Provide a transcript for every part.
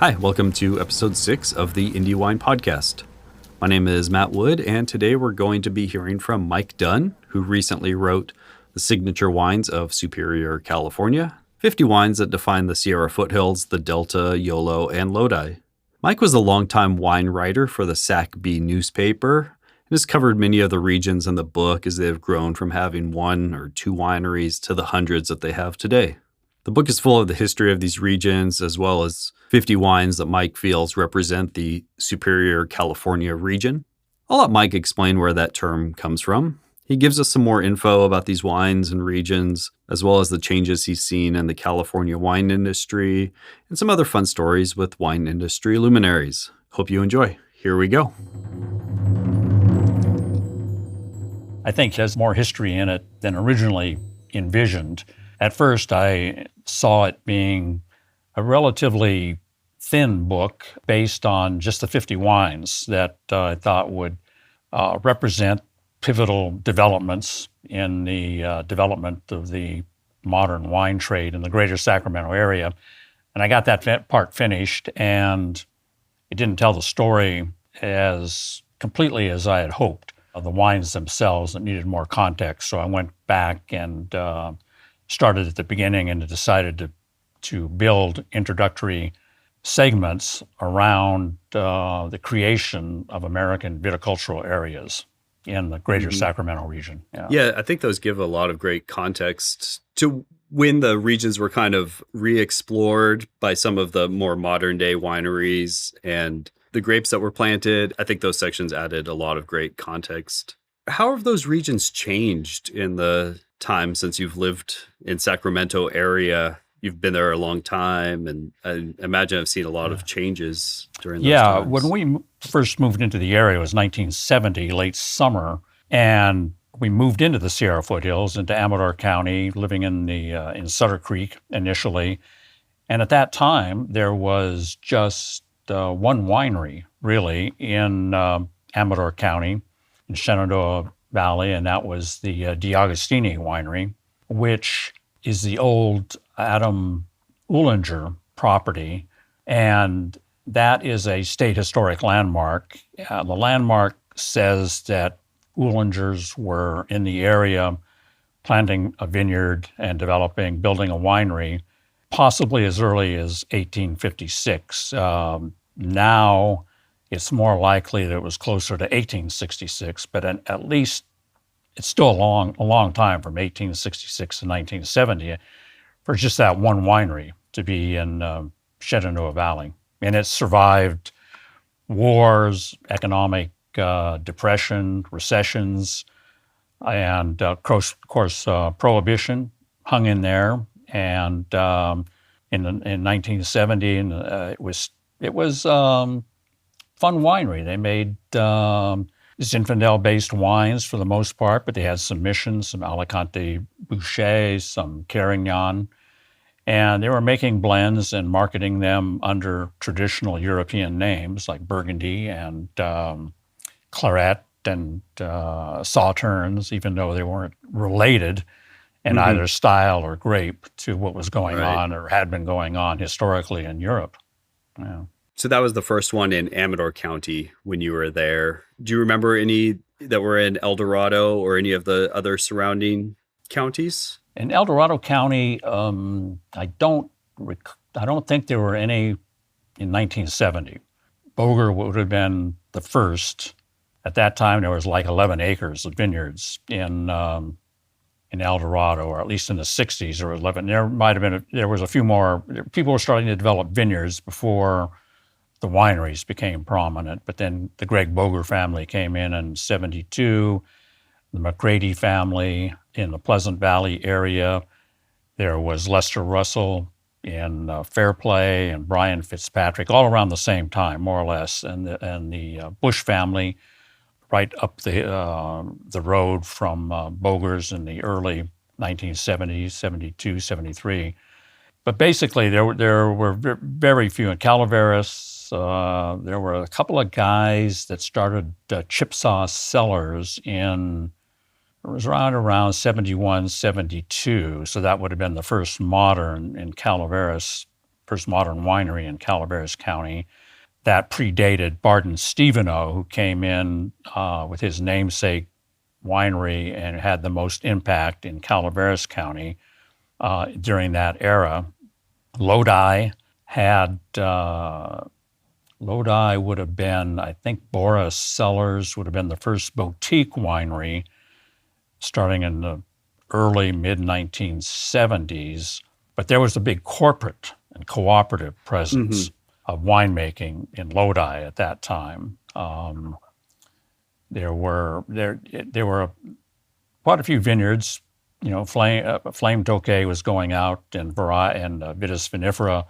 Hi, welcome to episode 6 of the Indie Wine Podcast. My name is Matt Wood, and today we're going to be hearing from Mike Dunne, who recently wrote The Signature Wines of Superior, California, 50 wines that define the Sierra Foothills, the Delta, Yolo, and Lodi. Mike was a longtime wine writer for the Sac Bee newspaper and has covered many of the regions in the book as they have grown from having one or two wineries to the hundreds that they have today. The book is full of the history of these regions, as well as 50 wines that Mike feels represent the Superior California region. I'll let Mike explain where that term comes from. He gives us some more info about these wines and regions, as well as the changes he's seen in the California wine industry, and some other fun stories with wine industry luminaries. Hope you enjoy. Here we go. I think it has more history in it than originally envisioned. At first, I saw it being a relatively thin book based on just the 50 wines that I thought would represent pivotal developments in the development of the modern wine trade in the greater Sacramento area. And I got that part finished, and it didn't tell the story as completely as I had hoped. The wines themselves that needed more context. So I went back and started at the beginning and decided to build introductory segments around the creation of American viticultural areas in the greater Sacramento region. Yeah, I think those give a lot of great context to when the regions were kind of re-explored by some of the more modern day wineries and the grapes that were planted. I think those sections added a lot of great context. How have those regions changed in the time since you've lived in Sacramento area? You've been there a long time, and I imagine I've seen a lot of changes during those times. When we first moved into the area, it was 1970, late summer, and we moved into the Sierra Foothills, into Amador County, living in Sutter Creek initially. And at that time, there was just one winery, really, in Amador County, in Shenandoah Valley, and that was the D'Agostini winery, which is the old Adam Uhlinger property, and that is a state historic landmark. The landmark says that Uhlingers were in the area planting a vineyard and building a winery, possibly as early as 1856. Now, it's more likely that it was closer to 1866, but at least it's still a long time from 1866 to 1970 for just that one winery to be in Shenandoah Valley. And it survived wars, economic depression, recessions, and of course, Prohibition hung in there. And in 1970, it was fun winery. They made Zinfandel-based wines for the most part, but they had some Mission, some Alicante Bouschet, some Carignan, and they were making blends and marketing them under traditional European names like Burgundy and Claret and Sauternes, even though they weren't related in either style or grape to what was going on or had been going on historically in Europe. Yeah. So that was the first one in Amador County when you were there. Do you remember any that were in El Dorado or any of the other surrounding counties? In El Dorado County, I don't think there were any in 1970. Boger would have been the first. At that time, there was like 11 acres of vineyards in El Dorado, or at least in the 60s or 11. There was a few more. People were starting to develop vineyards before the wineries became prominent, but then the Greg Boger family came in 72, the McCready family in the Pleasant Valley area. There was Lester Russell in Fairplay and Brian Fitzpatrick, all around the same time, more or less, and the Bush family right up the road from Boger's in the early 1970s, 72, 73. But basically, there were very few. In Calaveras, there were a couple of guys that started Chipsaw Cellars it was around 71, 72. So that would have been the first modern in Calaveras first modern winery in Calaveras County. That predated Barton Stevenow, who came in with his namesake winery and had the most impact in Calaveras County during that era. Lodi would have been, I think Boris Cellars would have been the first boutique winery starting in the early mid-1970s. But there was a big corporate and cooperative presence of winemaking in Lodi at that time. There were quite a few vineyards. Flame Tokay was going out, and Vitis vinifera,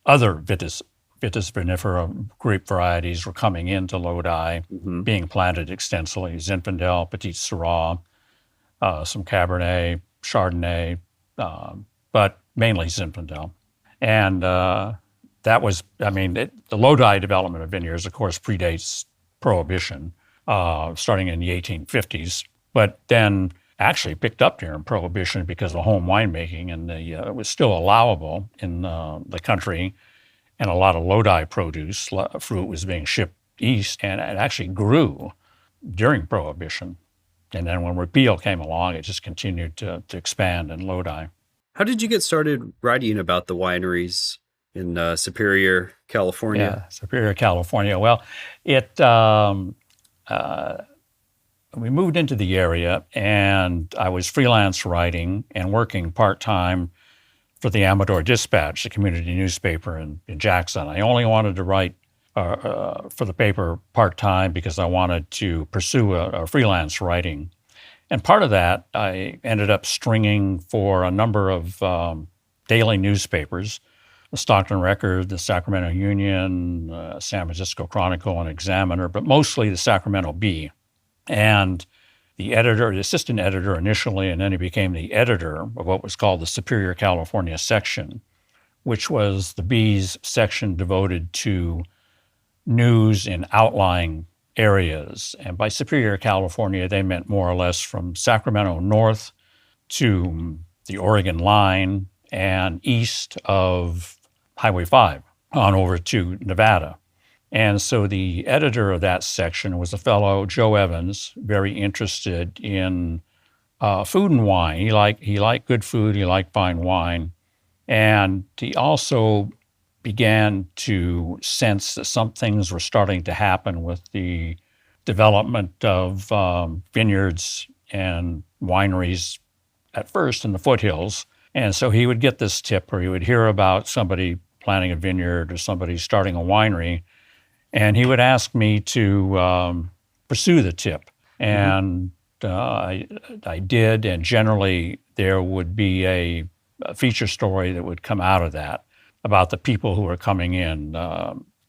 other Vitis vinifera grape varieties were coming into Lodi, being planted extensively. Zinfandel, Petit Syrah, some Cabernet, Chardonnay, but mainly Zinfandel. And that was, the Lodi development of vineyards, of course, predates Prohibition, starting in the 1850s, but then actually picked up during Prohibition because of home winemaking, and it was still allowable in the country, and a lot of Lodi produce, fruit was being shipped east, and it actually grew during Prohibition. And then when repeal came along, it just continued to expand in Lodi. How did you get started writing about the wineries in Superior, California? Yeah, Superior, California. Well, we moved into the area, and I was freelance writing and working part-time for the Amador Dispatch, the community newspaper in Jackson. I only wanted to write for the paper part-time because I wanted to pursue a freelance writing. And part of that, I ended up stringing for a number of daily newspapers, the Stockton Record, the Sacramento Union, San Francisco Chronicle, and Examiner, but mostly the Sacramento Bee. And the assistant editor initially, and then he became the editor of what was called the Superior California section, which was the Bee's section devoted to news in outlying areas. And by Superior California, they meant more or less from Sacramento north to the Oregon line and east of Highway 5 on over to Nevada. And so the editor of that section was a fellow, Joe Evans, very interested in food and wine. He liked good food, he liked fine wine. And he also began to sense that some things were starting to happen with the development of vineyards and wineries at first in the foothills. And so he would get this tip, or he would hear about somebody planting a vineyard or somebody starting a winery, and he would ask me to pursue the tip. And I did, and generally there would be a feature story that would come out of that about the people who were coming in.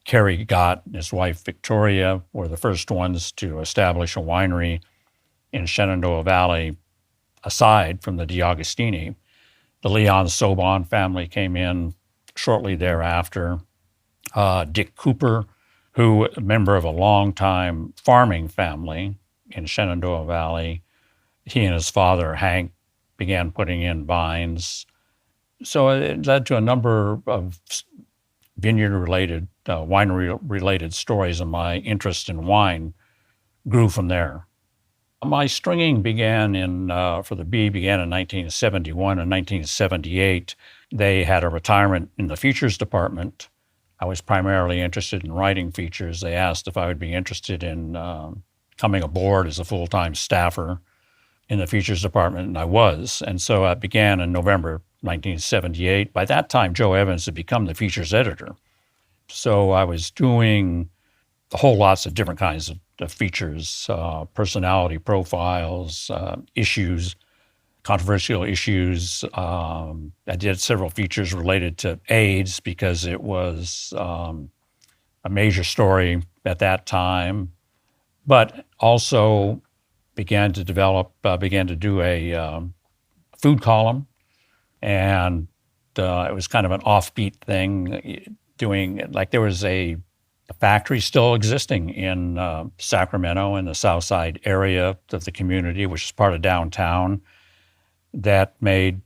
Kerry Gott and his wife Victoria were the first ones to establish a winery in Shenandoah Valley, aside from the D'Agostini. The Leon Sobon family came in shortly thereafter. Dick Cooper, who a member of a longtime farming family in Shenandoah Valley, he and his father, Hank, began putting in vines. So it led to a number of vineyard-related, winery-related stories, and my interest in wine grew from there. My stringing for the Bee began in 1971 and 1978. They had a retirement in the features department. I was primarily interested in writing features. They asked if I would be interested in coming aboard as a full-time staffer in the features department, and I was. And so I began in November 1978. By that time, Joe Evans had become the features editor. So I was doing whole lots of different kinds of features, personality profiles, issues, controversial issues. I did several features related to AIDS because it was a major story at that time, but also began to do a food column, and it was kind of an offbeat thing, there was a factory still existing in Sacramento in the south side area of the community, which is part of downtown. that made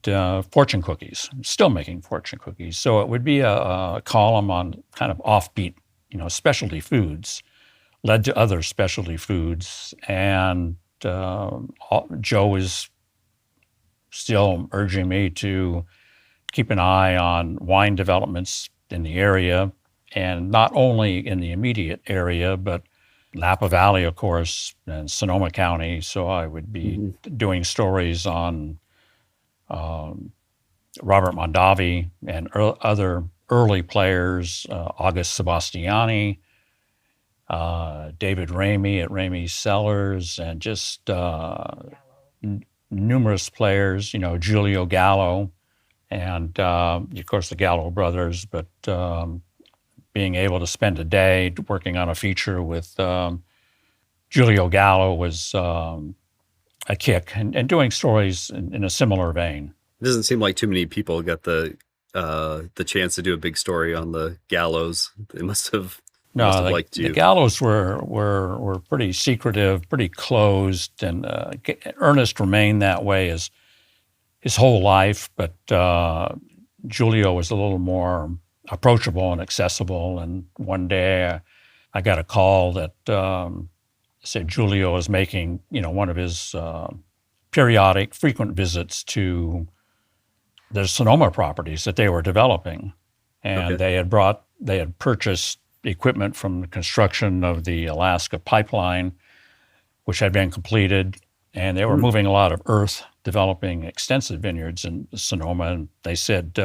fortune cookies, still making fortune cookies. So it would be a column on kind of offbeat, specialty foods, led to other specialty foods. And Joe was still urging me to keep an eye on wine developments in the area, and not only in the immediate area, but Napa Valley, of course, and Sonoma County. So I would be doing stories on Robert Mondavi and other early players, August Sebastiani, David Ramey at Ramey Cellars, and just numerous players, Giulio Gallo, and of course the Gallo brothers, but being able to spend a day working on a feature with Giulio Gallo was a kick, and doing stories in a similar vein. It doesn't seem like too many people got the chance to do a big story on the Gallos. They must have liked you. The Gallos were pretty secretive, pretty closed, and Ernest remained that way his whole life, but Giulio was a little more approachable and accessible. And one day I got a call that said Giulio was making, one of his periodic, frequent visits to the Sonoma properties that they were developing. And they had purchased equipment from the construction of the Alaska pipeline, which had been completed. And they were moving a lot of earth, developing extensive vineyards in Sonoma. And they said,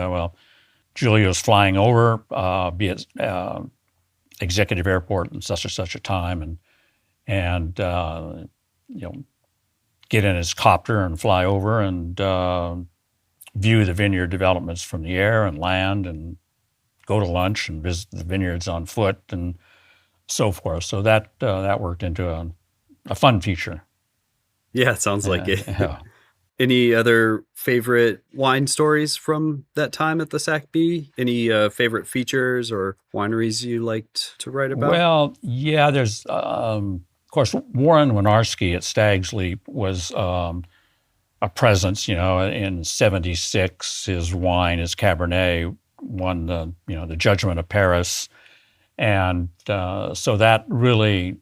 Giulio's flying over, be at executive airport in such and such a time, and get in his copter and fly over and view the vineyard developments from the air and land, and go to lunch and visit the vineyards on foot and so forth. So that worked into a fun feature. Yeah, it sounds like it. Yeah. Any other favorite wine stories from that time at the Sac Bee? Any favorite features or wineries you liked to write about? Well, yeah, there's, of course, Warren Winarski at Stag's Leap was a presence, in 76. His wine, his Cabernet, won the Judgment of Paris. And so that really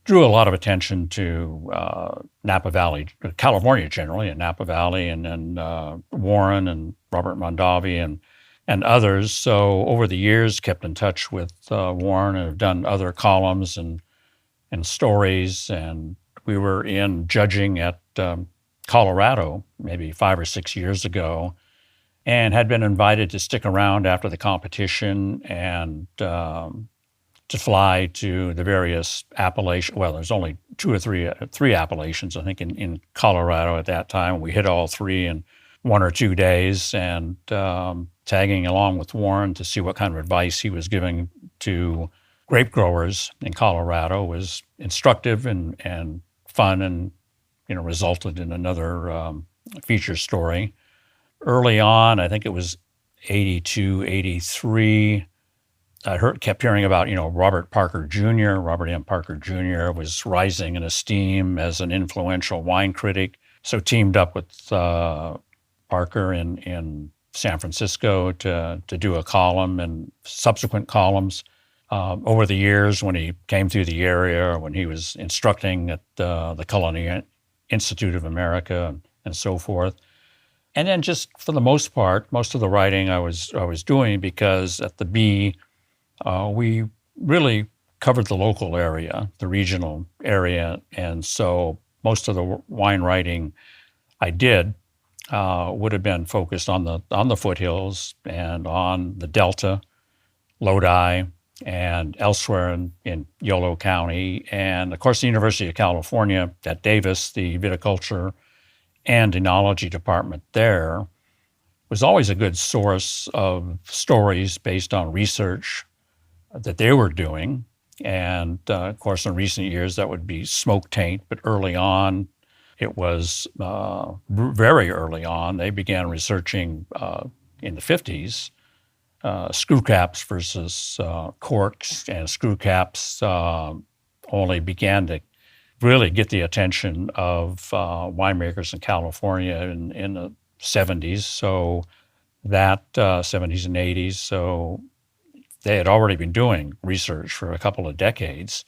drew a lot of attention to Napa Valley, California generally, and Napa Valley, and then Warren and Robert Mondavi and others. So over the years, kept in touch with Warren and have done other columns and stories. And we were in judging at Colorado maybe 5 or 6 years ago, and had been invited to stick around after the competition and to fly to the various appellations. Well, there's only three appellations, I think, in Colorado at that time. We hit all three in 1 or 2 days, and tagging along with Warren to see what kind of advice he was giving to grape growers in Colorado was instructive and fun, and resulted in another feature story. Early on, I think it was 82, 83, I kept hearing about, Robert M. Parker Jr. was rising in esteem as an influential wine critic. So teamed up with Parker in San Francisco to do a column and subsequent columns. Over the years, when he came through the area, or when he was instructing at the Culinary Institute of America and so forth. And then just for the most part, most of the writing I was doing, because at the Bee, we really covered the local area, the regional area, and so most of the wine writing I did would have been focused on the foothills and on the Delta, Lodi, and elsewhere in Yolo County, and of course the University of California at Davis, the viticulture and enology department there was always a good source of stories based on research that they were doing. And of course, in recent years, that would be smoke taint. But early on, it was very early on. They began researching in the 50s, screw caps versus corks, and screw caps only began to really get the attention of winemakers in California in the 70s. So that 70s and 80s. So they had already been doing research for a couple of decades.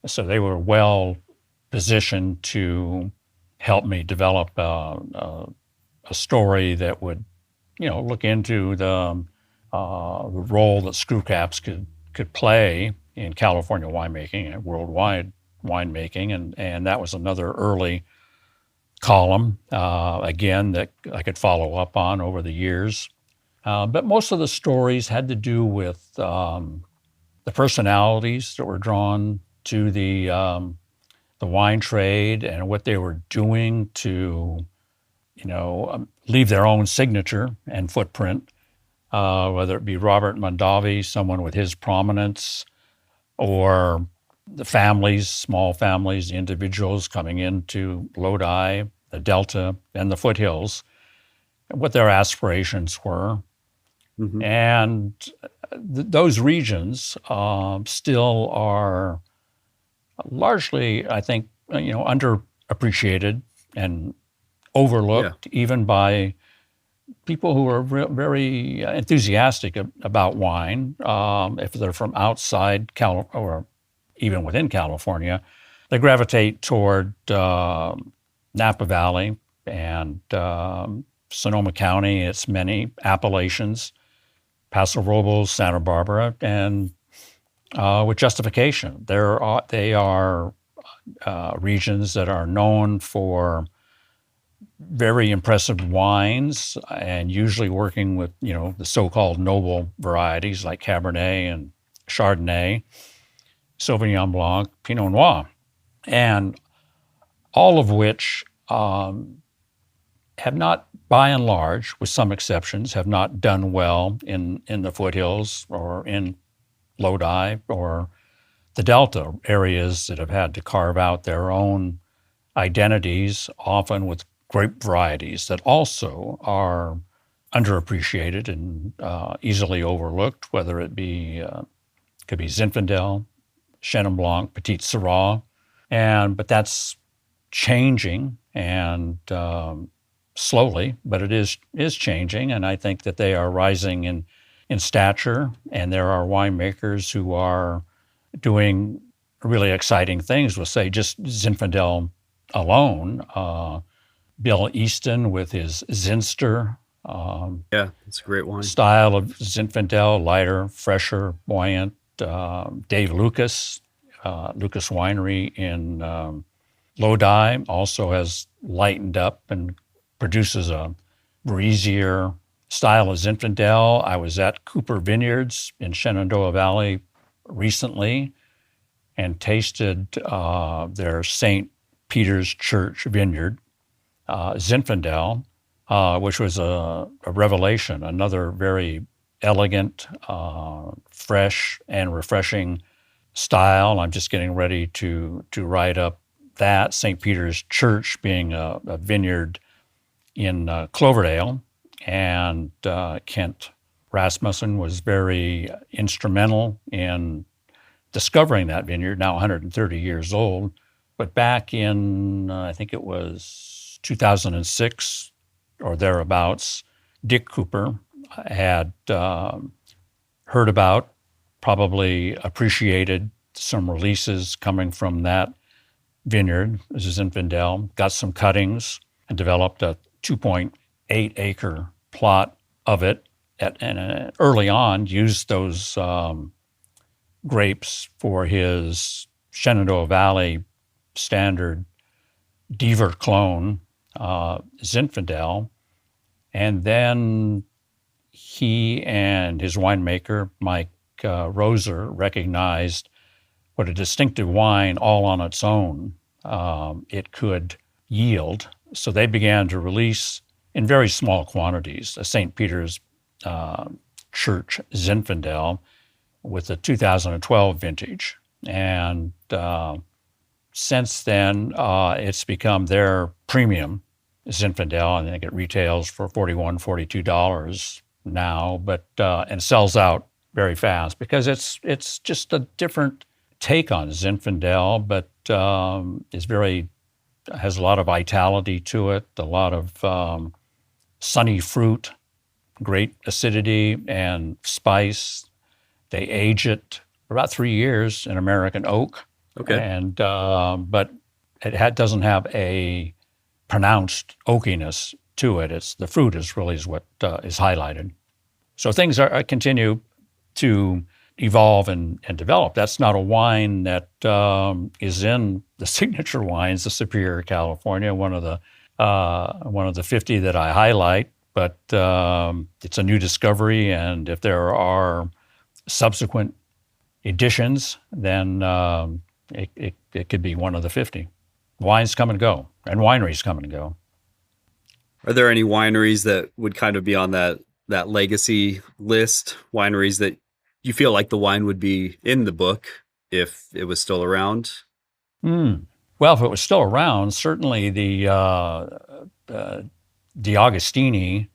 So they were well positioned to help me develop a story that would, look into the role that screw caps could play in California winemaking and worldwide winemaking, and that was another early column, again, that I could follow up on over the years. But most of the stories had to do with the personalities that were drawn to the wine trade and what they were doing to, leave their own signature and footprint, whether it be Robert Mondavi, someone with his prominence, or the families, small families, the individuals coming into Lodi, the Delta, and the foothills, what their aspirations were. Mm-hmm. And those regions still are largely, I think, underappreciated and overlooked, even by people who are very enthusiastic about wine. If they're from outside or even within California, they gravitate toward Napa Valley and Sonoma County, its many appellations, Paso Robles, Santa Barbara, and with justification. They are regions that are known for very impressive wines, and usually working with, the so-called noble varieties like Cabernet and Chardonnay, Sauvignon Blanc, Pinot Noir, and all of which have not, by and large, with some exceptions, have not done well in the foothills or in Lodi or the Delta, areas that have had to carve out their own identities, often with grape varieties that also are underappreciated and easily overlooked, whether it be, could be Zinfandel, Chenin Blanc, Petit Syrah, but that's changing, and slowly, but it is changing, and I think that they are rising in stature, and there are winemakers who are doing really exciting things with, say, just Zinfandel alone. Bill Easton with his Zinster it's a great wine. style of Zinfandel, lighter, fresher, buoyant. Dave Lucas, Lucas Winery in Lodi, also has lightened up and produces a breezier style of Zinfandel. I was at Cooper Vineyards in Shenandoah Valley recently and tasted their St. Peter's Church Vineyard Zinfandel, which was a revelation, another very elegant, fresh, and refreshing style. I'm just getting ready to write up that. St. Peter's Church being a vineyard in Cloverdale, and Kent Rasmussen was very instrumental in discovering that vineyard, now 130 years old. But back in, I think it was 2006 or thereabouts, Dick Cooper had heard about, probably appreciated some releases coming from that vineyard, this is Zinfandel, got some cuttings and developed a 2.8 acre plot of it, and early on used those grapes for his Shenandoah Valley standard Deaver clone Zinfandel, and then he and his winemaker Mike Roser recognized what a distinctive wine all on its own it could yield. So they began to release in very small quantities a St. Peter's Church Zinfandel with the 2012 vintage. And since then, it's become their premium Zinfandel. I think it retails for $41, $42 now, but and sells out very fast because it's just a different take on Zinfandel, but has a lot of vitality to it, a lot of sunny fruit, great acidity and spice. They age it for about 3 years in American oak. Okay. And but doesn't have a pronounced oakiness to it. It's the fruit is what is highlighted. So things continue to evolve and develop. That's not a wine that is in the signature wines, the Superior California, one of the 50 that I highlight. But it's a new discovery, and if there are subsequent editions, then it could be one of the 50. Wines come and go, and wineries come and go. Are there any wineries that would kind of be on that legacy list? Wineries that you feel like the wine would be in the book if it was still around? Well, if it was still around, certainly the D'Agostini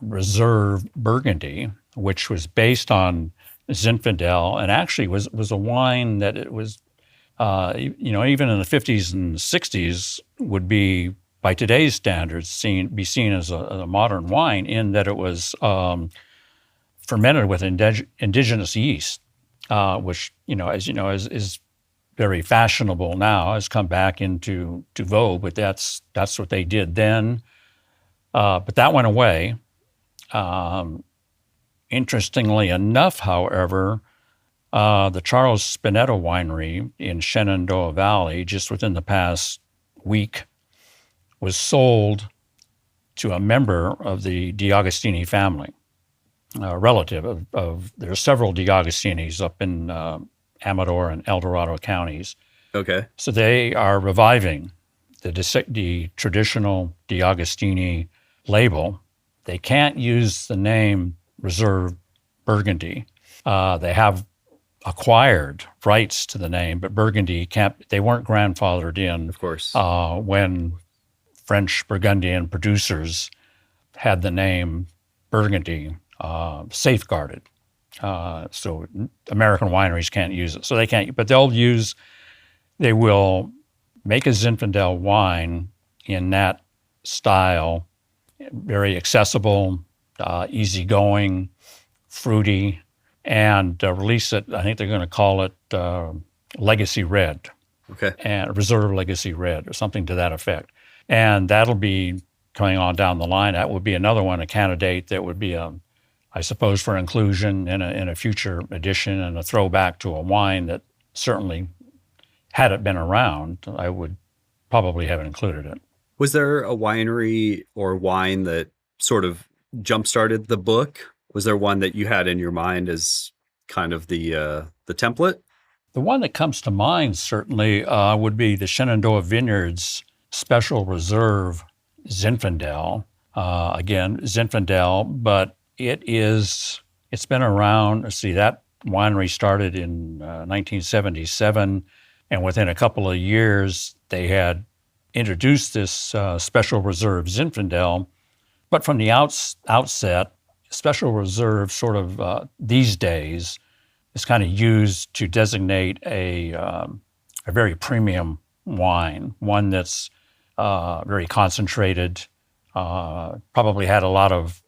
Reserve Burgundy, which was based on Zinfandel, and actually was a wine that it was, even in the 50s and 60s would be, by today's standards, be seen as a modern wine, in that it was fermented with indigenous yeast, which, is very fashionable now, has come back into vogue, but that's what they did then. But that went away. Interestingly enough, however, the Charles Spinetta Winery in Shenandoah Valley, just within the past week, was sold to a member of the D'Agostini family, a relative of there are several D'Agostinis up in Amador and El Dorado counties. Okay. So they are reviving the traditional D'Agostini label. They can't use the name Reserve Burgundy. They have acquired rights to the name, but Burgundy they weren't grandfathered in. Of course. When French Burgundian producers had the name Burgundy safeguarded. So American wineries can't use it. So they can't, but they will make a Zinfandel wine in that style, very accessible, easygoing, fruity, and release it. I think they're going to call it Legacy Red. Okay. And Reserve Legacy Red, or something to that effect. And that'll be coming on down the line. That would be another one, a candidate that would be, I suppose, for inclusion in a future edition, and a throwback to a wine that certainly, had it been around, I would probably have included it. Was there a winery or wine that sort of jump-started the book? Was there one that you had in your mind as kind of the template? The one that comes to mind certainly would be the Shenandoah Vineyards Special Reserve Zinfandel. Again, Zinfandel, but it's been around. Let's see, that winery started in 1977, and within a couple of years, they had introduced this Special Reserve Zinfandel. But from the outset, Special Reserve sort of these days is kind of used to designate a very premium wine, one that's very concentrated, probably had a lot of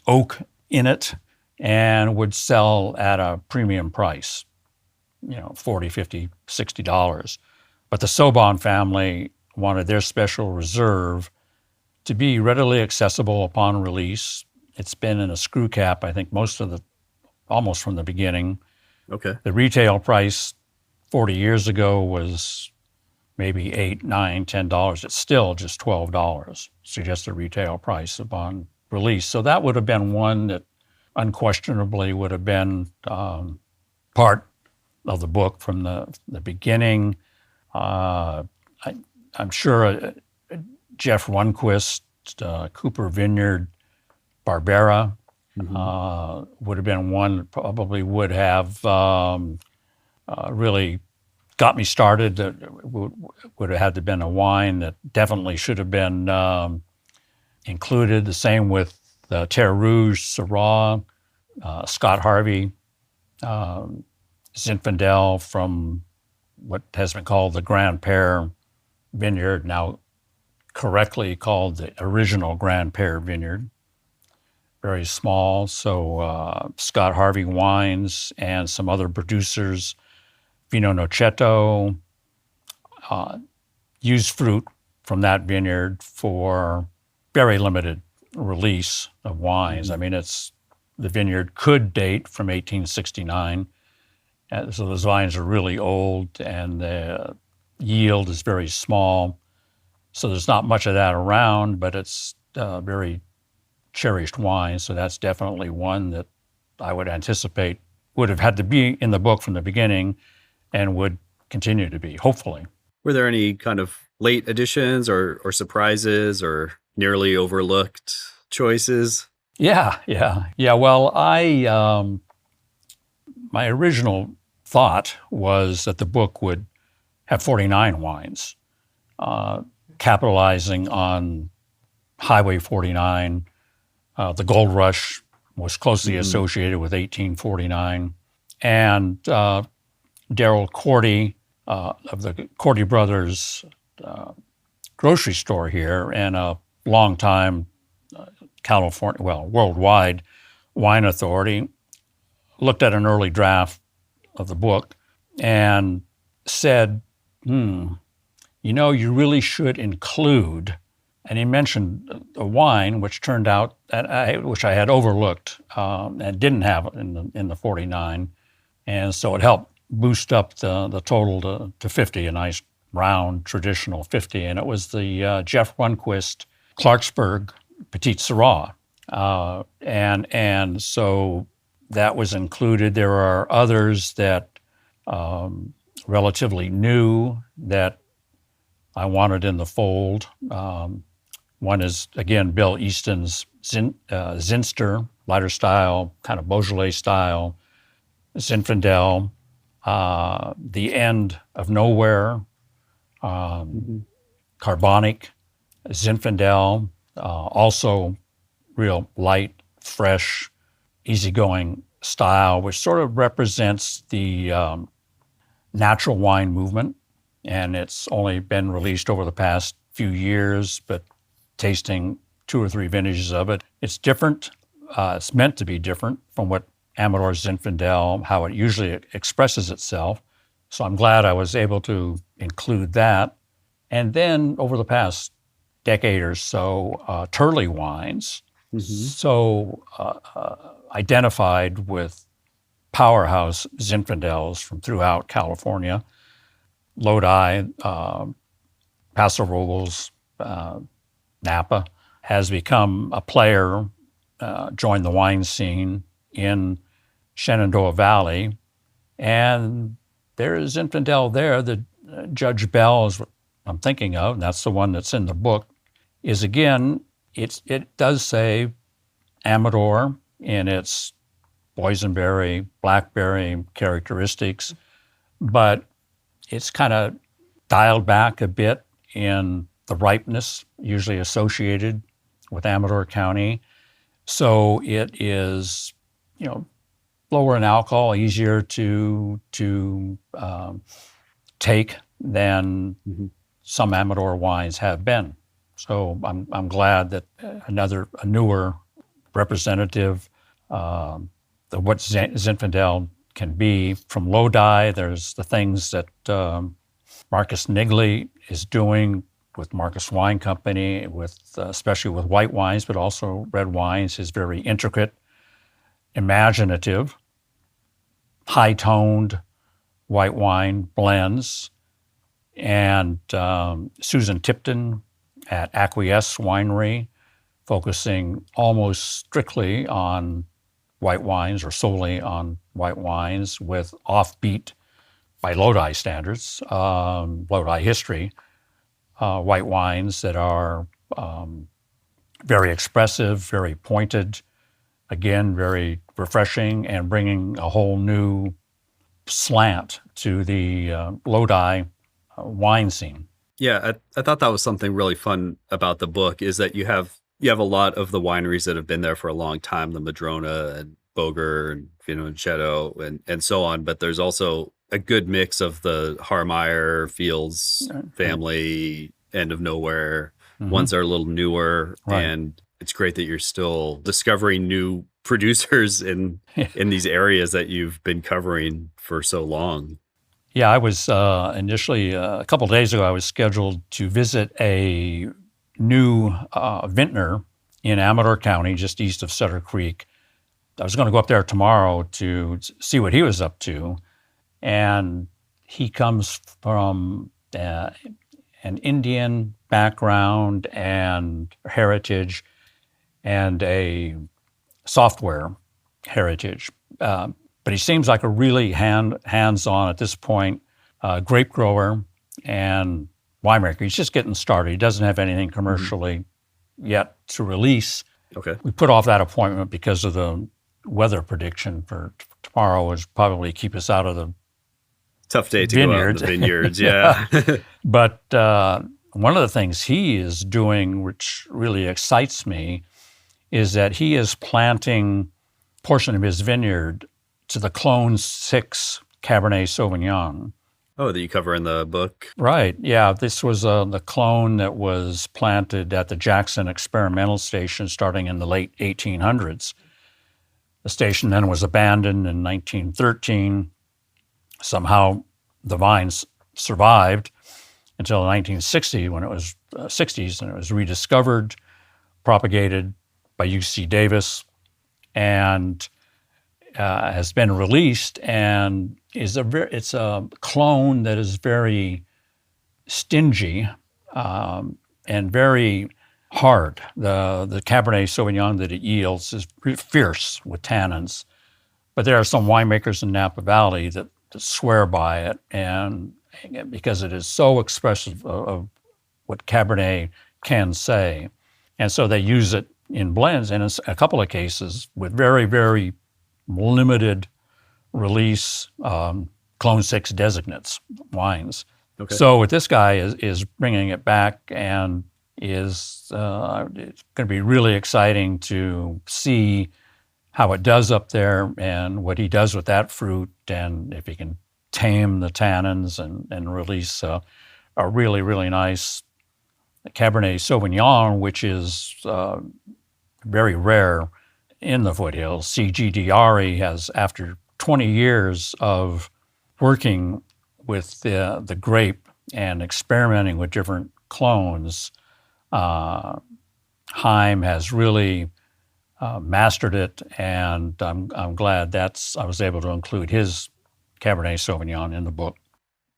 oak in it, and would sell at a premium price, $40, $50, $60. But the Sauvon family wanted their Special Reserve to be readily accessible upon release. It's been in a screw cap, I think, almost from the beginning. Okay. The retail price 40 years ago was maybe $8, $9, $10. It's still just $12. So just the retail price upon release. So that would have been one that unquestionably would have been part of the book from the beginning. I'm sure Jeff Runquist, Cooper Vineyard, Barbera, would have been one that probably would have really got me started. Would have had to been a wine that definitely should have been included. The same with Terre Rouge, Syrah, Scott Harvey. Zinfandel from what has been called the Grand Pear Vineyard, now correctly called the original Grand Pear Vineyard. Very small. So Scott Harvey Wines and some other producers, Vino Noceto, used fruit from that vineyard for very limited release of wines. Mm-hmm. I mean, the vineyard could date from 1869. So those vines are really old and the yield is very small. So there's not much of that around, but it's very cherished wine. So that's definitely one that I would anticipate would have had to be in the book from the beginning and would continue to be, hopefully. Were there any kind of late additions or surprises or nearly overlooked choices? Yeah. Well, my original thought was that the book would have 49 wines, capitalizing on Highway 49. The gold rush was closely associated with 1849. And Darrell Cordy of the Cordy Brothers grocery store here and a longtime worldwide wine authority, looked at an early draft of the book and said, you really should include, and he mentioned a wine which turned out, which I had overlooked and didn't have in the 49. And so it helped boost up the total to 50, a nice round traditional 50. And it was the Jeff Runquist Clarksburg Petit Syrah. And so that was included. There are others that relatively new that I wanted in the fold. One is, again, Bill Easton's Zinster, lighter style, kind of Beaujolais style, Zinfandel, The End of Nowhere, Carbonic, Zinfandel, also real light, fresh, easygoing style, which sort of represents the natural wine movement. And it's only been released over the past few years, but tasting 2 or 3 vintages of it, it's different. It's meant to be different from what Amador Zinfandel, how it usually expresses itself. So I'm glad I was able to include that. And then over the past decade or so, Turley wines, so identified with powerhouse Zinfandels from throughout California, Lodi, Paso Robles, Napa, has become a player, joined the wine scene in Shenandoah Valley. And there is Zinfandel there. The Judge Bell is what I'm thinking of, and that's the one that's in the book, is again, it does say Amador in its boysenberry, blackberry characteristics, but it's kind of dialed back a bit in the ripeness usually associated with Amador County. So it is, lower in alcohol, easier to take than some Amador wines have been. So I'm glad that a newer representative of what Zinfandel can be from Lodi. There's the things that Marcus Nigley is doing with Marcus Wine Company, especially with white wines, but also red wines. Is very intricate, imaginative, high-toned white wine blends. And Susan Tipton at Acquiesce Winery, focusing almost strictly on white wines or solely on white wines with offbeat, by Lodi standards, Lodi history, white wines that are very expressive, very pointed, again, very refreshing, and bringing a whole new slant to the Lodi wine scene. Yeah, I thought that was something really fun about the book, is that you have a lot of the wineries that have been there for a long time, the Madrona and Boger and Violoncello and so on. But there's also a good mix of the Harmeyer, Fields family, End of Nowhere. Ones are a little newer, and it's great that you're still discovering new producers in these areas that you've been covering for so long. Yeah, I was initially, a couple of days ago, I was scheduled to visit a new vintner in Amador County, just east of Sutter Creek. I was going to go up there tomorrow to see what he was up to. And he comes from an Indian background and heritage and a software heritage. But he seems like a really hands-on at this point, grape grower and winemaker. He's just getting started. He doesn't have anything commercially yet to release. Okay. We put off that appointment because of the weather prediction for tomorrow, would probably keep us out of the tough day to vineyards. Go out in the vineyards, yeah. But one of the things he is doing, which really excites me, is that he is planting a portion of his vineyard to the Clone 6 Cabernet Sauvignon. Oh, that you cover in the book? Right, yeah. This was the clone that was planted at the Jackson Experimental Station starting in the late 1800s. The station then was abandoned in 1913. Somehow the vines survived until 1960 when it was 60s, and it was rediscovered, propagated by UC Davis, and has been released, and it's a clone that is very stingy and very hard. The Cabernet Sauvignon that it yields is fierce with tannins, but there are some winemakers in Napa Valley that swear by it, and because it is so expressive of what Cabernet can say, and so they use it in blends, and in a couple of cases with very, very limited release Clone 6 designates wines. Okay. So what this guy is bringing it back, and it's going to be really exciting to see how it does up there and what he does with that fruit, and if he can tame the tannins and release a really, really nice Cabernet Sauvignon, which is very rare in the foothills. CGDRE has, after 20 years of working with the grape and experimenting with different clones, Heim has really mastered it, and I'm glad I was able to include his Cabernet Sauvignon in the book.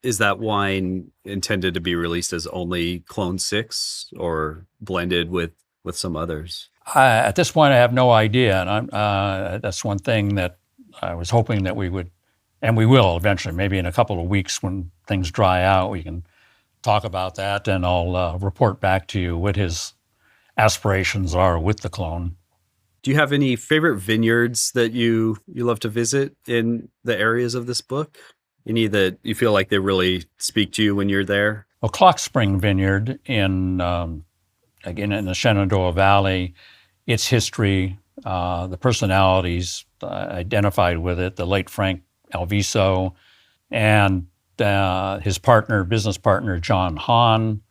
Is that wine intended to be released as only Clone 6 or blended with some others? At this point, I have no idea, and that's one thing that I was hoping that we would, and we will eventually, maybe in a couple of weeks when things dry out, we can talk about that, and I'll report back to you what his aspirations are with the clone. Do you have any favorite vineyards that you love to visit in the areas of this book? Any that you feel like they really speak to you when you're there? Well, Clock Spring Vineyard again in the Shenandoah Valley, its history, the personalities identified with it, the late Frank Alviso, and his business partner, John Hahn,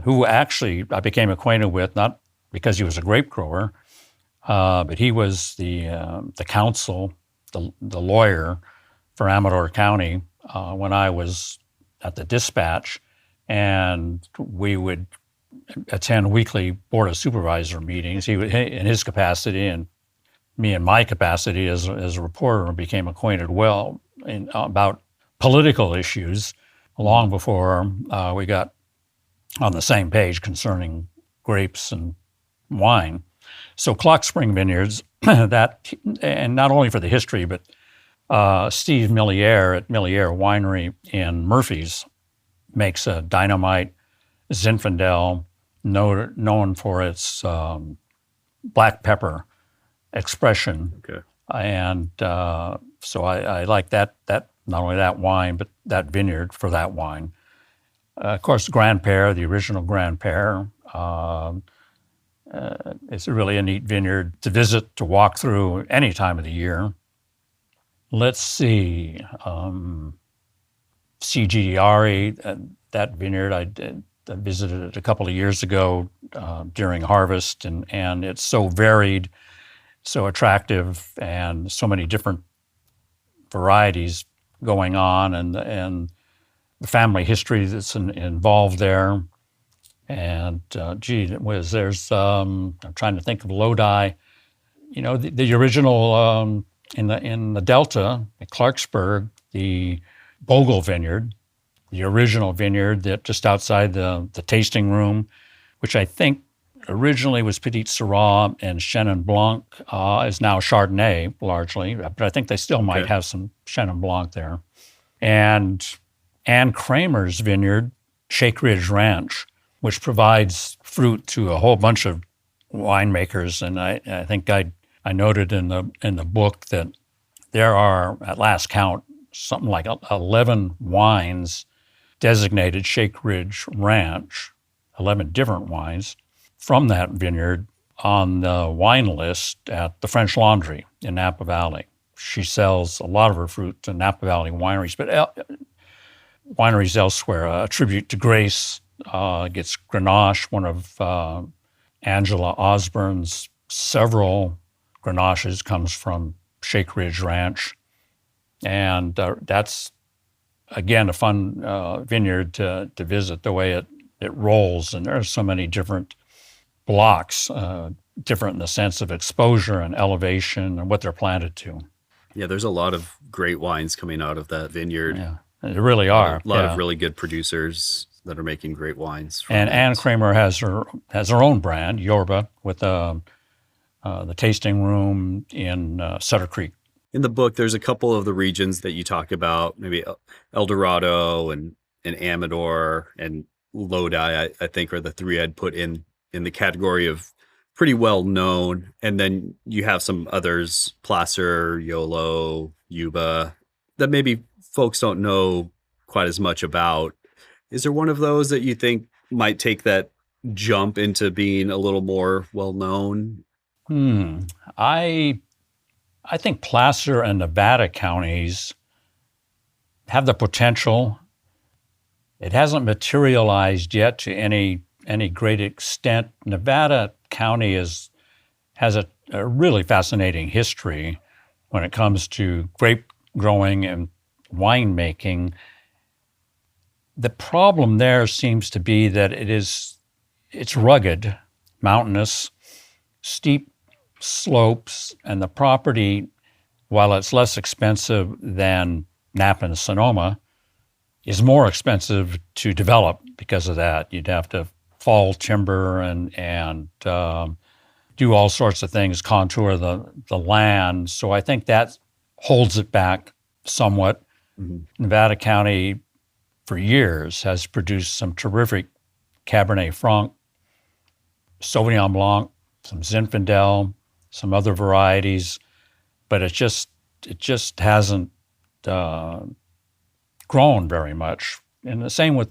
who actually I became acquainted with, not because he was a grape grower, but he was the counsel, the lawyer for Amador County when I was at the Dispatch, and we would attend weekly Board of Supervisor meetings. He would, in his capacity, and me in my capacity as a reporter, became acquainted well about political issues long before we got on the same page concerning grapes and wine. So Clock Spring Vineyards, that, and not only for the history, but Steve Milliere at Milliere Winery in Murphy's makes a dynamite Zinfandel known for its black pepper expression. Okay. And so I like that, not only that wine, but that vineyard for that wine. Of course, Grand Père, the original Grand Père, It's really a neat vineyard to visit, to walk through any time of the year. Let's see, CGDRE, that vineyard I visited it a couple of years ago during harvest, and it's so varied, so attractive, and so many different varieties going on, and the family history that's involved there. And there's I'm trying to think of Lodi, the original in the Delta at Clarksburg, the Bogle Vineyard, the original vineyard that just outside the tasting room, which I think originally was Petit Syrah and Chenin Blanc, is now Chardonnay largely, but I think they still might have some Chenin Blanc there. And Ann Kramer's vineyard, Shake Ridge Ranch, which provides fruit to a whole bunch of winemakers. And I think I noted in the book that there are, at last count, something like 11 wines designated Shake Ridge Ranch, 11 different wines from that vineyard on the wine list at the French Laundry in Napa Valley. She sells a lot of her fruit to Napa Valley wineries, but wineries elsewhere. A tribute to Grace gets Grenache, one of Angela Osborne's several Grenaches comes from Shake Ridge Ranch. And that's, again, a fun vineyard to visit, the way it rolls. And there are so many different blocks, different in the sense of exposure and elevation and what they're planted to. Yeah, there's a lot of great wines coming out of that vineyard. Yeah, there really are. A lot of really good producers that are making great wines. And Ann Kramer has her own brand, Yorba, with the tasting room in Sutter Creek. In the book, there's a couple of the regions that you talk about, maybe El Dorado and Amador and Lodi, I think, are the three I'd put in the category of pretty well known. And then you have some others, Placer, Yolo, Yuba, that maybe folks don't know quite as much about. Is there one of those that you think might take that jump into being a little more well known? I think Placer and Nevada counties have the potential. It hasn't materialized yet to any great extent. Nevada County has a really fascinating history when it comes to grape growing and winemaking. The problem there seems to be that it's rugged, mountainous, steep slopes, and the property, while it's less expensive than Napa and Sonoma, is more expensive to develop because of that. You'd have to fall timber and do all sorts of things, contour the land. So I think that holds it back somewhat. Mm-hmm. Nevada County, for years, has produced some terrific Cabernet Franc, Sauvignon Blanc, some Zinfandel, some other varieties, but it just hasn't grown very much. And the same with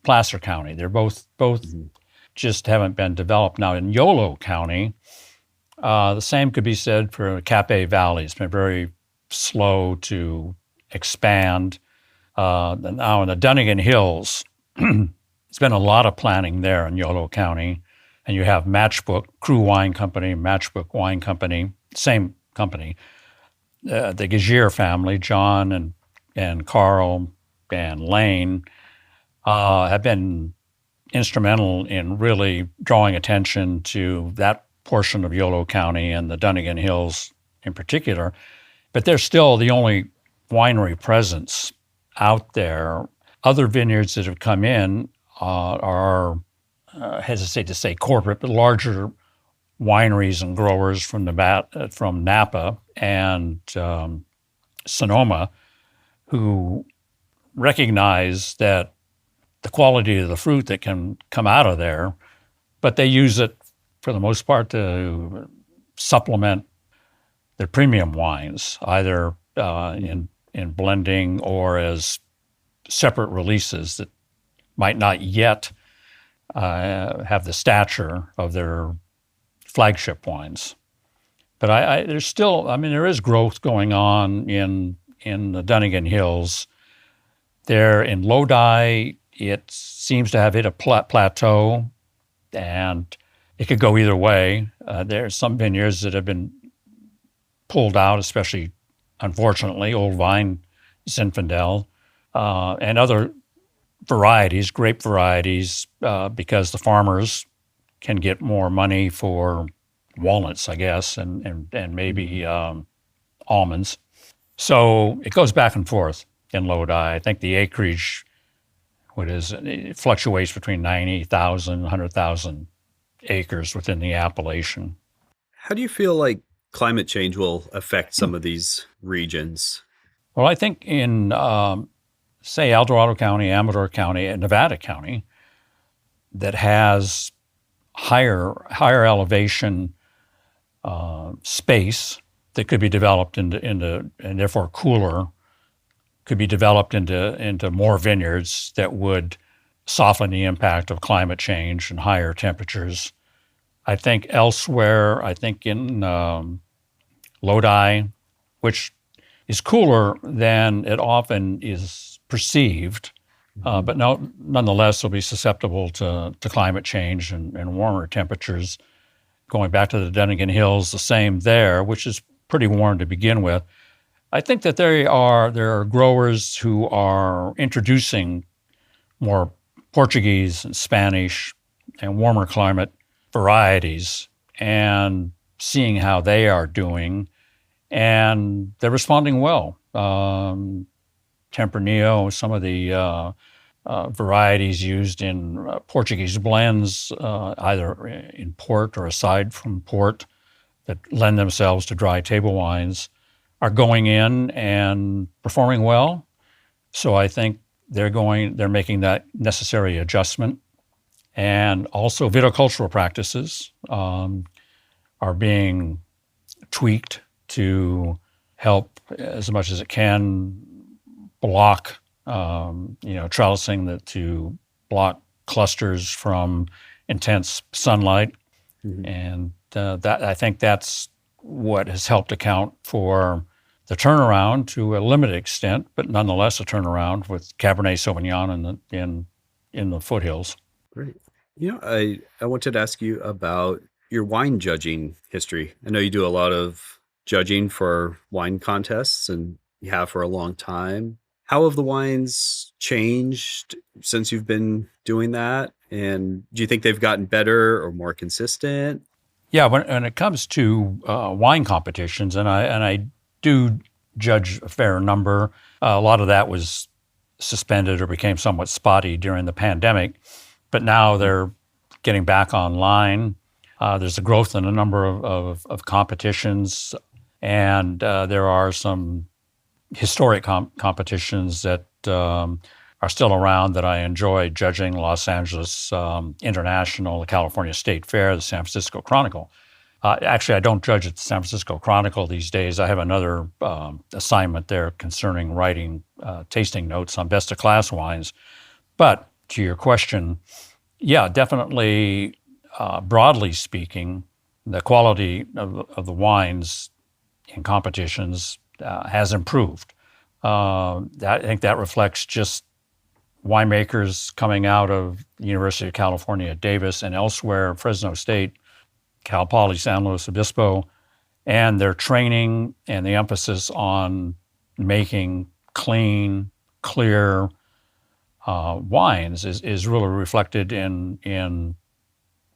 Placer County. They're both mm-hmm. just haven't been developed. Now in Yolo County, the same could be said for Capay Valley. It's been very slow to expand. Now in the Dunnigan Hills, it's been a lot of planning there in Yolo County. And you have Matchbook, Crew Wine Company, Matchbook Wine Company, same company. The Gagier family, John and Carl and Lane, have been instrumental in really drawing attention to that portion of Yolo County and the Dunnigan Hills in particular. But they're still the only winery presence out there. Other vineyards that have come in are hesitate to say corporate, but larger wineries and growers from Napa and Sonoma, who recognize that the quality of the fruit that can come out of there, but they use it for the most part to supplement their premium wines, either in blending or as separate releases that might not yet have the stature of their flagship wines. But there's still, there is growth going on in the Dunnigan Hills. There in Lodi, it seems to have hit a plateau, and it could go either way. There's some vineyards that have been pulled out, especially, unfortunately, Old Vine, Zinfandel, and other varieties, grape varieties, because the farmers can get more money for walnuts, I guess, and maybe almonds. So it goes back and forth in Lodi. I think the acreage, it fluctuates between 90,000, 100,000 acres within the appellation. How do you feel like climate change will affect some of these regions? Well, I think in, say, El Dorado County, Amador County, and Nevada County, that has higher elevation space that could be developed into and therefore cooler, could be developed into more vineyards that would soften the impact of climate change and higher temperatures. I think elsewhere, in Lodi, which is cooler than it often is perceived, but nonetheless will be susceptible to climate change and warmer temperatures. Going back to the Dunnigan Hills, the same there, which is pretty warm to begin with. I think that there are growers who are introducing more Portuguese and Spanish and warmer climate varieties and seeing how they are doing, and they're responding well. Tempranillo, some of the varieties used in Portuguese blends, either in port or aside from port, that lend themselves to dry table wines, are going in and performing well. So I think they're making that necessary adjustment. And also viticultural practices are being tweaked to help as much as it can block, trellising to block clusters from intense sunlight. Mm-hmm. And I think that's what has helped account for the turnaround to a limited extent, but nonetheless a turnaround with Cabernet Sauvignon in the foothills. Great. I wanted to ask you about your wine judging history. I know you do a lot of judging for wine contests, and you have for a long time. How have the wines changed since you've been doing that? And do you think they've gotten better or more consistent? Yeah, when it comes to wine competitions, and I do judge a fair number. A lot of that was suspended or became somewhat spotty during the pandemic, but now they're getting back online. There's a growth in a number of competitions, and there are some historic competitions that are still around that I enjoy judging: Los Angeles International, the California State Fair, the San Francisco Chronicle. Actually, I don't judge at the San Francisco Chronicle these days. I have another assignment there concerning writing tasting notes on best of class wines. But to your question, yeah, definitely, broadly speaking, the quality of the wines in competitions has improved. I think that reflects just winemakers coming out of the University of California at Davis and elsewhere, Fresno State, Cal Poly San Luis Obispo, and their training and the emphasis on making clean, clear wines is really reflected in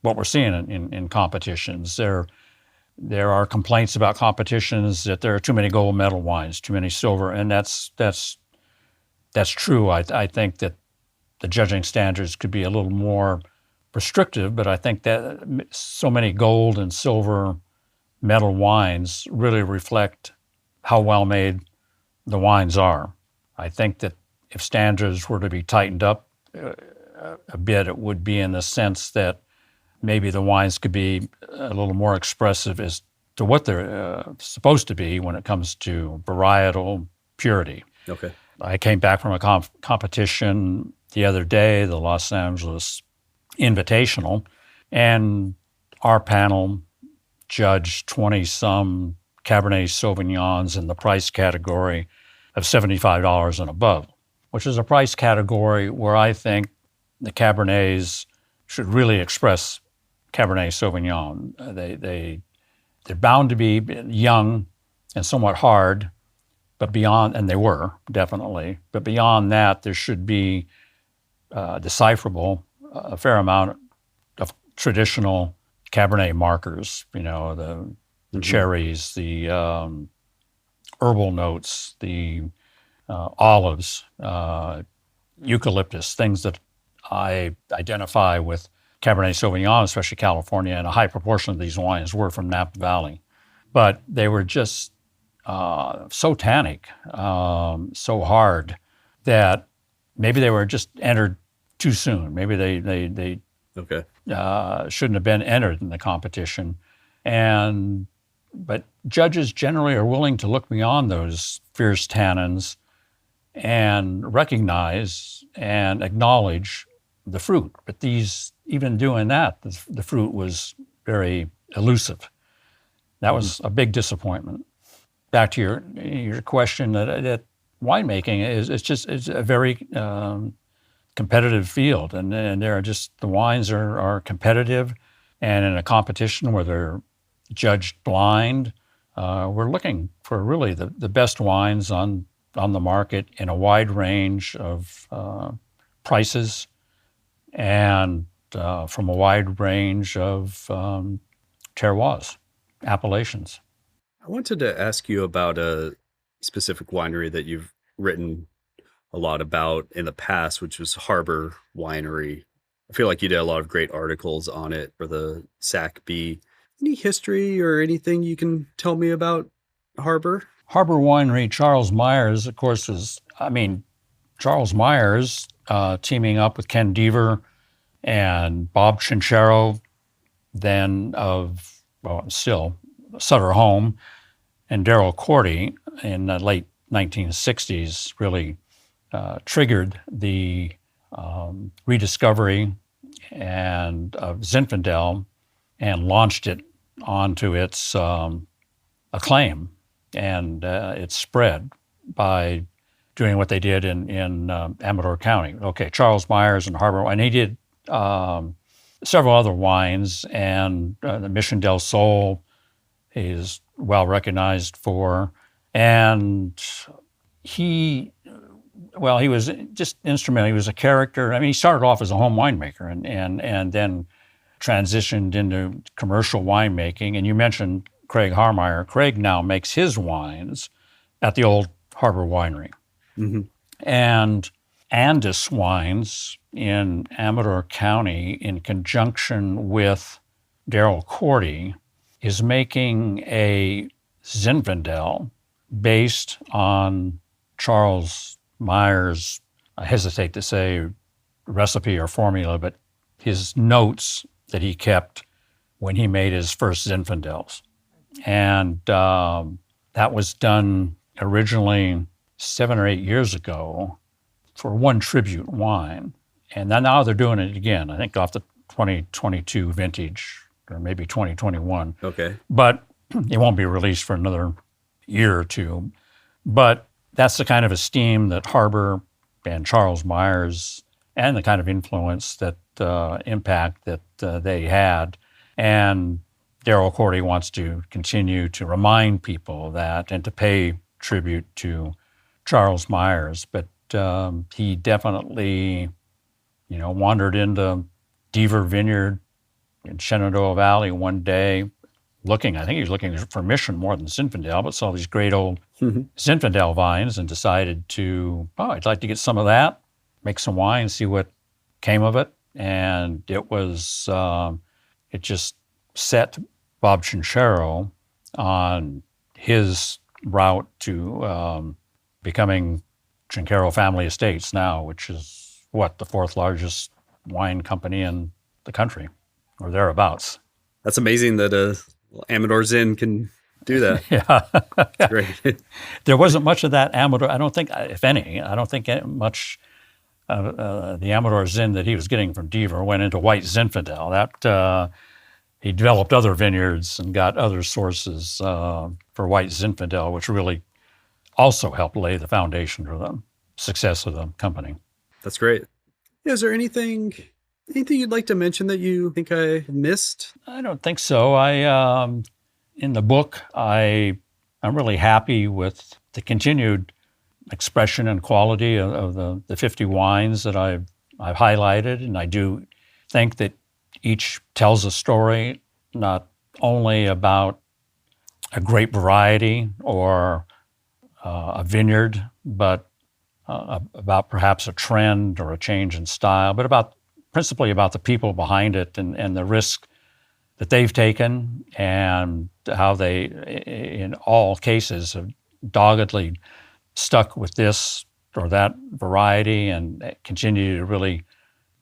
what we're seeing in competitions. There are complaints about competitions that there are too many gold medal wines, too many silver, and that's true. I think that the judging standards could be a little more restrictive, but I think that so many gold and silver medal wines really reflect how well made the wines are. I think that if standards were to be tightened up a bit, it would be in the sense that maybe the wines could be a little more expressive as to what they're supposed to be when it comes to varietal purity. Okay. I came back from a competition the other day, the Los Angeles Invitational, and our panel judged 20-some Cabernet Sauvignons in the price category of $75 and above, which is a price category where I think the Cabernets should really express Cabernet Sauvignon. They're bound to be young and somewhat hard, but beyond, and they were, definitely, but beyond that, there should be decipherable a fair amount of traditional Cabernet markers, the cherries, the herbal notes, the olives, eucalyptus, things that I identify with Cabernet Sauvignon, especially California, and a high proportion of these wines were from Napa Valley. But they were just so tannic, so hard, that maybe they were just entered too soon. Maybe they shouldn't have been entered in the competition. But judges generally are willing to look beyond those fierce tannins and recognize and acknowledge the fruit. But even doing that, the fruit was very elusive. That was a big disappointment. Back to your question, that winemaking it's a very competitive field, and there are the wines are competitive, and in a competition where they're judged blind, we're looking for really the best wines on the market in a wide range of prices and from a wide range of terroirs, appellations. I wanted to ask you about a specific winery that you've written a lot about in the past, which was Harbor Winery. I feel like you did a lot of great articles on it for the Sac Bee. Any history or anything you can tell me about Harbor? Harbor Winery, Charles Myers, of course, Charles Myers teaming up with Ken Deaver and Bob Chinchero, then still Sutter Home, and Darrell Cordy in the late 1960s really triggered the rediscovery of Zinfandel and launched it onto its acclaim and its spread by doing what they did in Amador County. Okay, Charles Myers and Harbor, and he did several other wines, and the Mission del Sol is well recognized for. And he was just instrumental. He was a character. I mean, he started off as a home winemaker and then transitioned into commercial winemaking. And you mentioned Craig Harmeyer. Craig now makes his wines at the old Harbor Winery. Mm-hmm. And Andis Wines in Amador County, in conjunction with Darrell Cordy, is making a Zinfandel based on Charles Myers, I hesitate to say recipe or formula, but his notes that he kept when he made his first Zinfandels. And that was done originally 7 or 8 years ago for one tribute wine. And now they're doing it again, I think off the 2022 vintage, or maybe 2021. Okay. But it won't be released for another year or two. But that's the kind of esteem that Harbor and Charles Myers, and the kind of influence that impact that they had. And Darrell Cordy wants to continue to remind people that and to pay tribute to Charles Myers. But he definitely, wandered into Deaver Vineyard in Shenandoah Valley one day, I think he was looking for Mission more than Zinfandel, but saw these great old Zinfandel vines and decided I'd like to get some of that, make some wine, see what came of it. And it was, it just set Bob Chinchero on his route to becoming Chinchero Family Estates now, which is the fourth largest wine company in the country, or thereabouts. That's amazing that Amador Zin can do that. Yeah. That's great. There wasn't much of that Amador, I don't think, if any, much of the Amador Zin that he was getting from Deaver went into white Zinfandel. he developed other vineyards and got other sources for white Zinfandel, which really also helped lay the foundation for the success of the company. That's great. Yeah, is there anything you'd like to mention that you think I missed? I don't think so. In the book, I'm really happy with the continued expression and quality of the 50 wines that I've highlighted, and I do think that each tells a story not only about a great variety or a vineyard, but about perhaps a trend or a change in style, but principally about the people behind it and the risk that they've taken and how they, in all cases, have doggedly stuck with this or that variety and continue to really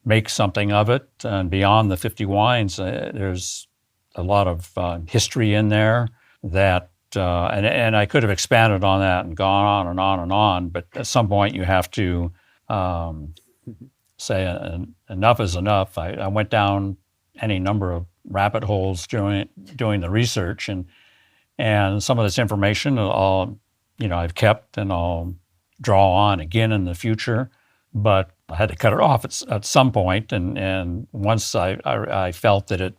make something of it. And beyond the 50 wines, there's a lot of history in there that, and I could have expanded on that and gone on and on and on, but at some point you have to say enough is enough. I went down any number of rabbit holes doing the research, and some of this information I've kept and I'll draw on again in the future, but I had to cut it off at some point, and once I felt that it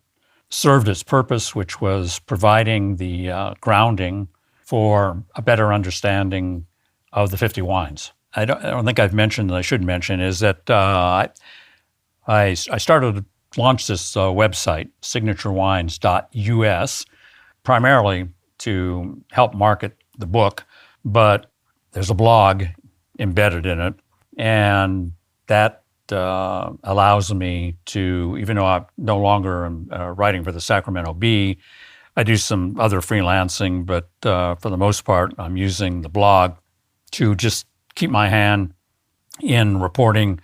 served its purpose, which was providing the grounding for a better understanding of the 50 wines. I don't think I've mentioned that I should mention is that I started to launch this website, signaturewines.us, primarily to help market the book, but there's a blog embedded in it, and that allows me to, even though I'm no longer writing for the Sacramento Bee, I do some other freelancing, but for the most part, I'm using the blog to just keep my hand in reporting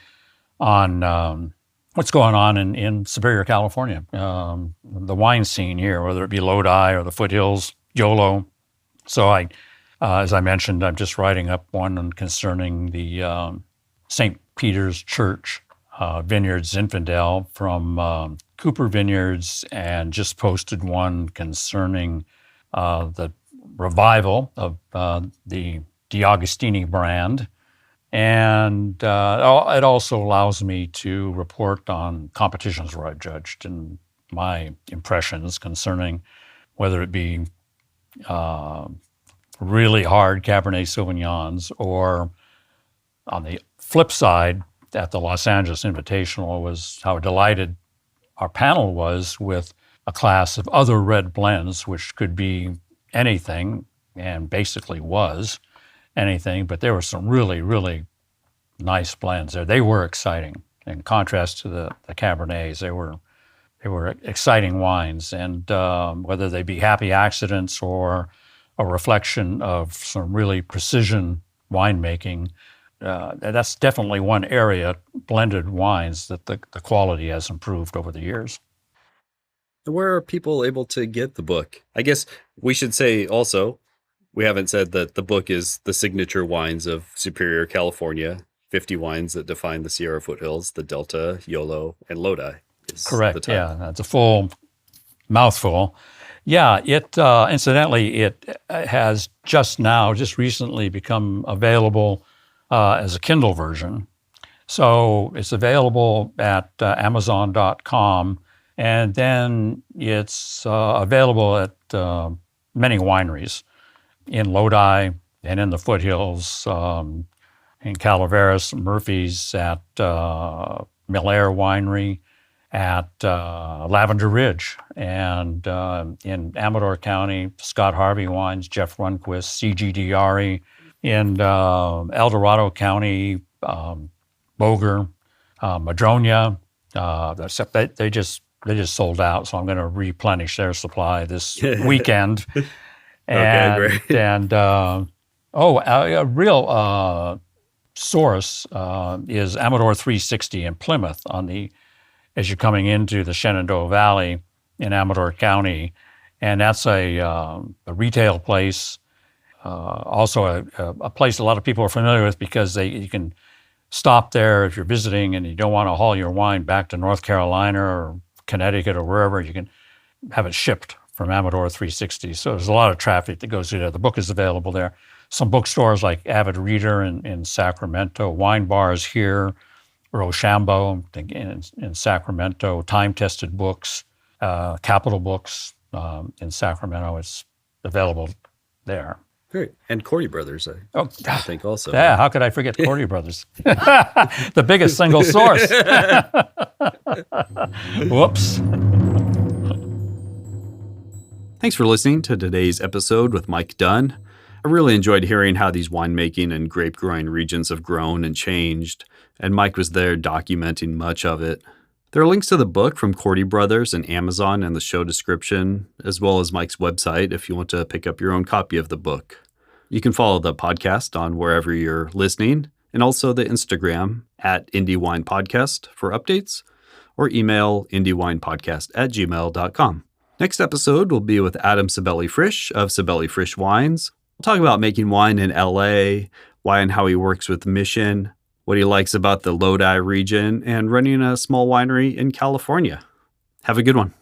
on what's going on in Superior, California, the wine scene here, whether it be Lodi or the Foothills, Yolo. So as I mentioned, I'm just writing up one concerning the St. Peter's Church Vineyard Zinfandel from Cooper Vineyards, and just posted one concerning the revival of the D'Agostini brand. And it also allows me to report on competitions where I've judged and my impressions concerning whether it be really hard Cabernet Sauvignons, or on the flip side, at the Los Angeles Invitational, was how delighted our panel was with a class of other red blends, which could be anything, and basically was anything, but there were some really, really nice blends there. They were exciting. In contrast to the Cabernets, they were exciting wines, and whether they be happy accidents or a reflection of some really precision winemaking, that's definitely one area, blended wines, that the quality has improved over the years. Where are people able to get the book? I guess we should say also, we haven't said that the book is The Signature Wines of Superior, California, 50 wines that define the Sierra Foothills, the Delta, Yolo, and Lodi. Correct, yeah, that's a full mouthful. Yeah, incidentally, it has just recently become available as a Kindle version. So it's available at Amazon.com, and then it's available at many wineries in Lodi and in the Foothills, in Calaveras, Murphy's, at Miller Winery, at Lavender Ridge, and in Amador County, Scott Harvey Wines, Jeff Runquist, C.G. Diari, in El Dorado County, Boger, Madronia, except they just sold out, so I'm going to replenish their supply this weekend. Okay, great. And a real source is Amador 360 in Plymouth as you're coming into the Shenandoah Valley in Amador County, and that's a retail place, also a place a lot of people are familiar with because you can stop there if you're visiting and you don't want to haul your wine back to North Carolina or Connecticut or wherever. You can have it shipped from Amador 360. So there's a lot of traffic that goes through there. The book is available there. Some bookstores like Avid Reader in Sacramento, wine bars here, Rochambeau in Sacramento, Time Tested Books, Capital Books in Sacramento. It's available there. Great. And Cordy Brothers, I think also. Yeah, how could I forget Cordy Brothers? The biggest single source. Whoops. Thanks for listening to today's episode with Mike Dunne. I really enjoyed hearing how these winemaking and grape growing regions have grown and changed, and Mike was there documenting much of it. There are links to the book from Cordy Brothers and Amazon in the show description, as well as Mike's website if you want to pick up your own copy of the book. You can follow the podcast on wherever you're listening, and also the Instagram at Indie Wine Podcast for updates, or email indiewinepodcast@gmail.com. Next episode will be with Adam Sibeli Frisch of Sibeli Frisch Wines. We'll talk about making wine in LA, why and how he works with Mission, what he likes about the Lodi region, and running a small winery in California. Have a good one.